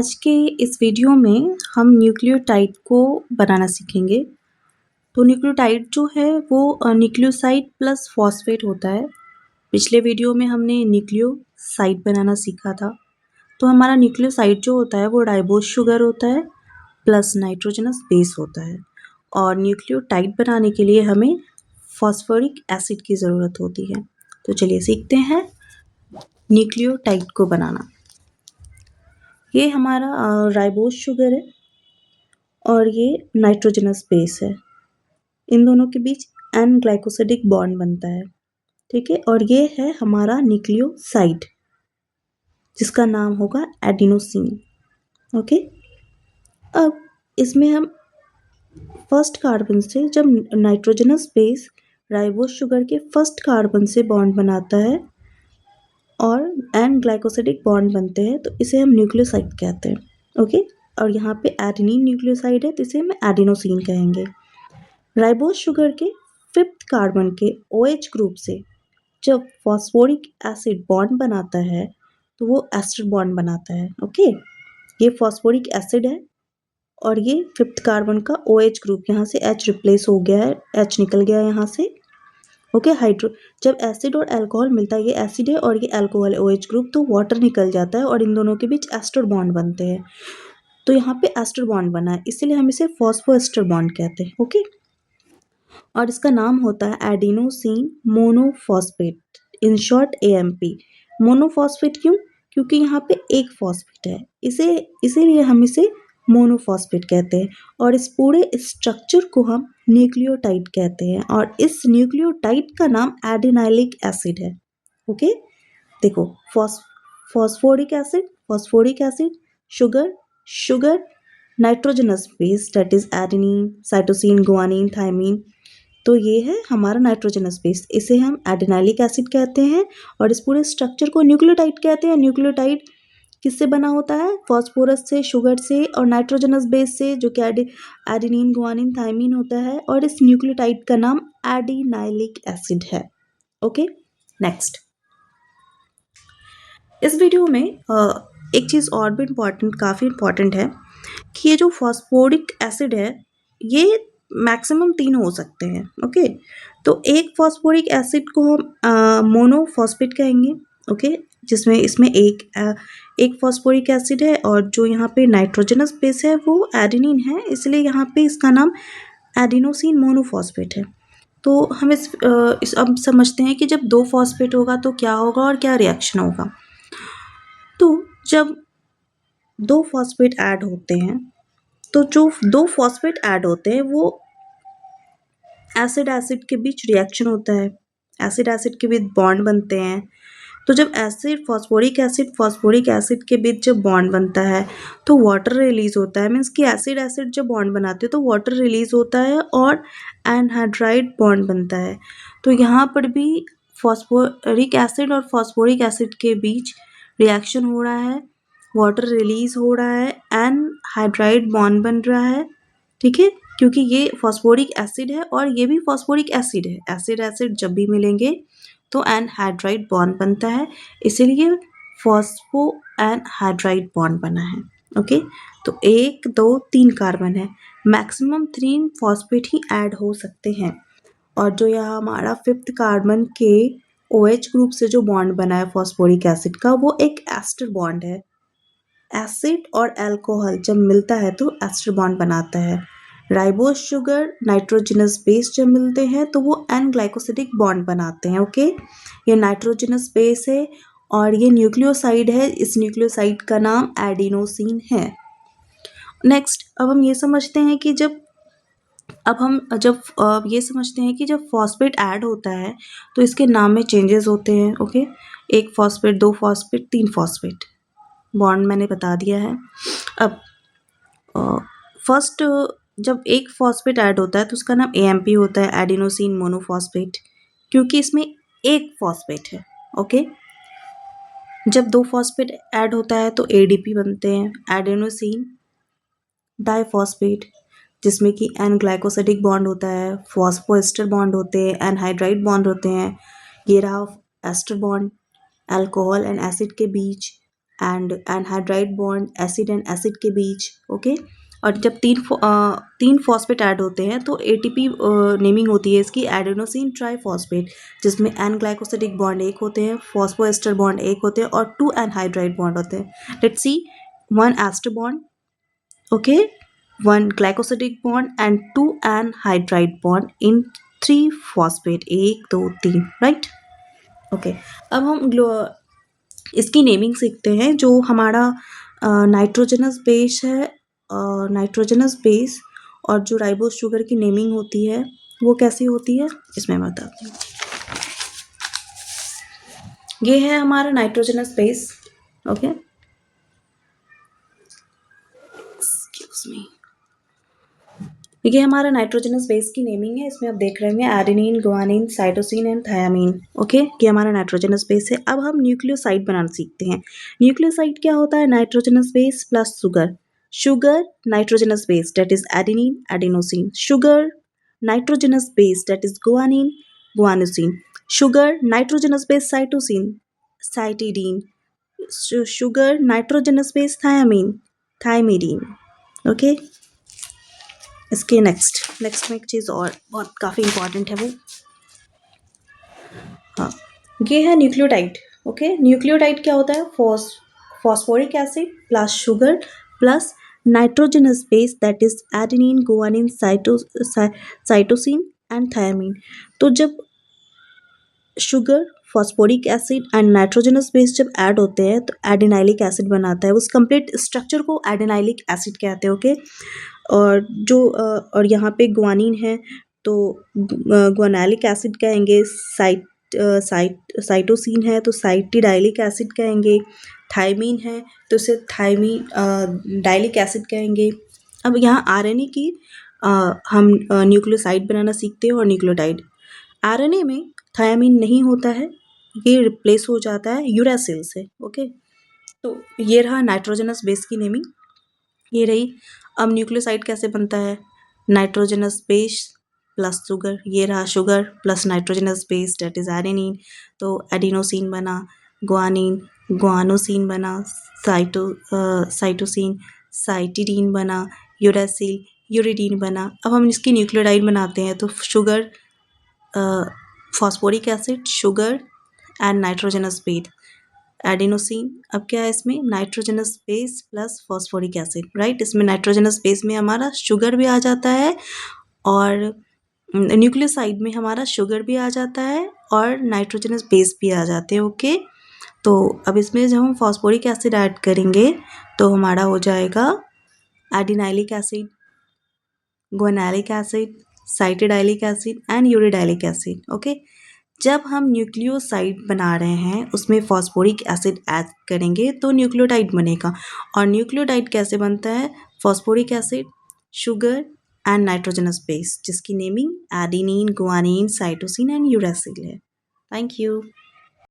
आज के इस वीडियो में हम न्यूक्लियोटाइड को बनाना सीखेंगे। तो न्यूक्लियोटाइड जो है वो न्यूक्लियोसाइड प्लस फॉस्फेट होता है। पिछले वीडियो में हमने न्यूक्लियोसाइड बनाना सीखा था। तो हमारा न्यूक्लियोसाइड जो होता है वो राइबोज शुगर होता है प्लस नाइट्रोजनस बेस होता है। और न्यूक्लियोटाइड बनाने के लिए हमें फॉस्फोरिक एसिड की ज़रूरत होती है। तो चलिए सीखते हैं न्यूक्लियोटाइड को बनाना। ये हमारा राइबोज शुगर है और ये नाइट्रोजनस बेस है। इन दोनों के बीच एन ग्लाइकोसिडिक बॉन्ड बनता है, ठीक है। और ये है हमारा न्यूक्लियोसाइड जिसका नाम होगा एडिनोसिन, ओके। अब इसमें हम फर्स्ट कार्बन से, जब नाइट्रोजनस बेस राइबोज शुगर के फर्स्ट कार्बन से बॉन्ड बनाता है और एन ग्लाइकोसिडिक बॉन्ड बनते हैं, तो इसे हम न्यूक्लियोसाइड कहते हैं, ओके। और यहाँ पे एडेनिन न्यूक्लियोसाइड है तो इसे हम एडिनोसिन कहेंगे। राइबोज शुगर के फिफ्थ कार्बन के OH ग्रुप से जब फॉस्फोरिक एसिड बॉन्ड बनाता है तो वो एस्टर बॉन्ड बनाता है, ओके। ये फॉस्फोरिक एसिड है और ये फिफ्थ कार्बन का OH ग्रुप, यहाँ से H रिप्लेस हो गया है, H निकल गया है यहाँ से, ओके। हाइड्रो जब एसिड और अल्कोहल मिलता है, ये एसिड है और ये अल्कोहल है OH ग्रुप, तो वाटर निकल जाता है और इन दोनों के बीच एस्टर बॉन्ड बनते हैं। तो यहाँ पे एस्टर बॉन्ड बना है, इसीलिए हम इसे फॉस्फोएस्टर बॉन्ड कहते हैं, ओके। और इसका नाम होता है adenosine monophosphate, in short AMP। Monophosphate क्यों? क्योंकि यहाँ पे एक फॉस्फेट है, इसीलिए हम इसे मोनोफॉस्फेट कहते हैं। और इस पूरे स्ट्रक्चर को हम न्यूक्लियोटाइड कहते हैं और इस न्यूक्लियोटाइड का नाम एडिनाइलिक एसिड है, ओके। देखो, phosphoric acid, sugar, nitrogenous base that is adenine, cytosine, guanine, thymine. तो ये है हमारा नाइट्रोजनस बेस, इसे हम एडिनाइलिक एसिड कहते हैं और इस पूरे स्ट्रक्चर को न्यूक्लियोटाइड कहते हैं। न्यूक्लियोटाइड किससे बना होता है? फॉस्फोरस से, शुगर से और नाइट्रोजनस बेस से, जो कि एडेनिन, गुआनिन, थायमिन होता है। और इस न्यूक्लियोटाइड का नाम एडिनाइलिक एसिड है, ओके। नेक्स्ट, इस वीडियो में एक चीज़ और भी काफ़ी इम्पॉर्टेंट है कि ये जो फॉस्फोरिक एसिड है ये मैक्सिमम 3 हो सकते हैं, ओके। तो एक फॉस्फोरिक एसिड को हम मोनोफॉस्फेट कहेंगे, ओके, जिसमें इसमें एक फॉस्फोरिक एसिड है और जो यहाँ पे नाइट्रोजनस बेस है वो एडेनिन है, इसलिए यहाँ पे इसका नाम एडिनोसिन मोनोफॉस्फेट है। तो हम इस अब समझते हैं कि जब 2 फॉस्फेट होगा तो क्या होगा और क्या रिएक्शन होगा। तो जब 2 फॉस्फेट ऐड होते हैं, तो जो 2 फॉस्फेट ऐड होते हैं वो एसिड के बीच रिएक्शन होता है, एसिड के बीच बॉन्ड बनते हैं। तो जब फॉस्फोरिक एसिड के बीच जब बॉन्ड बनता है तो वाटर रिलीज होता है, मीन्स कि एसिड जब बॉन्ड बनाते हैं तो वाटर रिलीज होता है और एनहाइड्राइड बॉन्ड बनता है। तो यहाँ पर भी फॉस्फोरिक एसिड और फॉस्फोरिक एसिड के बीच रिएक्शन हो रहा है, वाटर रिलीज हो रहा है, एनहाइड्राइड बॉन्ड बन रहा है, ठीक है। क्योंकि ये फॉस्फोरिक एसिड है और ये भी फॉस्फोरिक एसिड है, एसिड जब भी मिलेंगे तो एनहाइड्राइड बॉन्ड बनता है, इसीलिए फॉस्फो एनहाइड्राइड बॉन्ड बना है, ओके। तो 1, 2, 3 कार्बन है, मैक्सिमम 3 फॉस्फेट ही ऐड हो सकते हैं। और जो यहाँ हमारा 5th कार्बन के OH ग्रुप से जो बॉन्ड बना है फॉस्फोरिक एसिड का, वो एक एस्टर बॉन्ड है। एसिड और अल्कोहल जब मिलता है तो एस्टर बॉन्ड बनाता है। राइबोज शुगर, नाइट्रोजनस बेस जब मिलते हैं तो वो एन ग्लाइकोसिडिक बॉन्ड बनाते हैं, ओके। ये नाइट्रोजनस बेस है और ये न्यूक्लियोसाइड है, इस न्यूक्लियोसाइड का नाम एडिनोसिन है। नेक्स्ट, अब हम ये समझते हैं कि जब फॉस्फेट ऐड होता है तो इसके नाम में चेंजेस होते हैं, okay. 1 phosphate, 2 phosphate, 3 phosphate, bond मैंने बता दिया है। अब फर्स्ट जब एक फॉस्फेट ऐड होता है तो उसका नाम AMP होता है, एडिनोसिन मोनोफॉस्फेट, क्योंकि इसमें एक फॉस्फेट है, ओके। जब 2 फॉस्फेट ऐड होता है तो ADP बनते हैं, एडिनोसिन डाइफॉस्फेट, जिसमें कि एन ग्लाइकोसिडिक बॉन्ड होता है, फॉस्फोएस्टर बॉन्ड होते हैं, एनहाइड्राइड बॉन्ड होते हैं। ये रहा ester bond, alcohol and acid के बीच and anhydride bond acid and acid के बीच, ओके। और जब तीन फॉस्फेट ऐड होते हैं तो एटीपी नेमिंग होती है इसकी एडेनोसिन ट्राइफॉस्फेट, जिसमें एन ग्लाइकोसिडिक बॉन्ड एक होते हैं, फॉस्फोएस्टर बॉन्ड एक होते हैं और 2 एनहाइड्राइड बॉन्ड होते हैं। Let's see, 1 ester bond, okay, 1 glycosidic bond and 2 anhydride bond in 3 phosphate, 1 2 3, right, okay. अब हम इसकी नेमिंग सीखते हैं। जो हमारा नाइट्रोजनस बेस है, नाइट्रोजनस बेस और जो राइबोस शुगर की नेमिंग होती है वो कैसी होती है, इसमें मैं बताती हूँ। ये है हमारा nitrogenous base, okay, excuse me. ये हमारा नाइट्रोजनस बेस की नेमिंग है। इसमें आप देख रहे होंगे adenine, guanine, cytosine and thymine, okay. ये हमारा नाइट्रोजनस बेस है। अब हम न्यूक्लियोसाइड बनाना सीखते हैं। न्यूक्लियोसाइड क्या होता है, nitrogenous base plus sugar, sugar nitrogenous base that is adenine adenosine, sugar nitrogenous base that is guanine guanosine, sugar nitrogenous base cytosine cytidine, sugar nitrogenous base thymine thymidine, okay. इसके next में एक चीज़ और बहुत काफ़ी important है वो, हाँ, ये है न्यूक्लियोटाइड, ओके। न्यूक्लियोटाइड क्या होता है, phosphoric acid plus sugar plus nitrogenous base that is adenine guanine cytosine and thymine. तो जब sugar, phosphoric acid and nitrogenous base जब ऐड होते हैं तो एडिनाइलिक एसिड बनाता है। उस कंप्लीट स्ट्रक्चर को एडिनाइलिक एसिड कहते हैं, ओके। और जो और यहाँ पे गुआनिन है तो गुआनाइलिक एसिड कहेंगे, साइटोसिन है तो साइटिडाइलिक एसिड कहेंगे, थायमीन है तो उसे थायमीन डाइलिक एसिड कहेंगे। अब यहाँ आरएनए की हम न्यूक्लियोसाइड बनाना सीखते हैं और न्यूक्लियोटाइड। आरएनए में थायमीन नहीं होता है, ये रिप्लेस हो जाता है यूरासिल से, ओके। तो ये रहा नाइट्रोजनस बेस की नेमिंग, ये रही। अब न्यूक्लियोसाइड कैसे बनता है, नाइट्रोजनस बेस प्लस शुगर, ये रहा sugar plus nitrogenous base that is adenine, तो एडिनोसिन बना, गुआनिन गुआनोसिन बना, साइटोसिन साइटिडीन बना, यूरासिल यूरिडीन बना। अब हम इसकी न्यूक्लियोटाइड बनाते हैं तो sugar, phosphoric acid, sugar and nitrogenous base adenosine. अब क्या है इसमें, nitrogenous base plus phosphoric acid, right. इसमें नाइट्रोजनस बेस में हमारा शुगर भी आ जाता है और न्यूक्लियोसाइड में हमारा शुगर भी आ जाता है और नाइट्रोजनस बेस भी आ जाते हैं, ओके। तो अब इसमें जब हम फॉस्फोरिक एसिड ऐड करेंगे तो हमारा हो जाएगा adenylic acid, guanylic acid, cytidylic acid and uridylic acid, okay. जब हम न्यूक्लियोसाइड बना रहे हैं उसमें फॉस्फोरिक एसिड ऐड करेंगे तो न्यूक्लियोटाइड बनेगा। और न्यूक्लियोटाइड कैसे बनता है, phosphoric acid, sugar and nitrogenous base, जिसकी naming adenine guanine cytosine and uracil है। Thank you.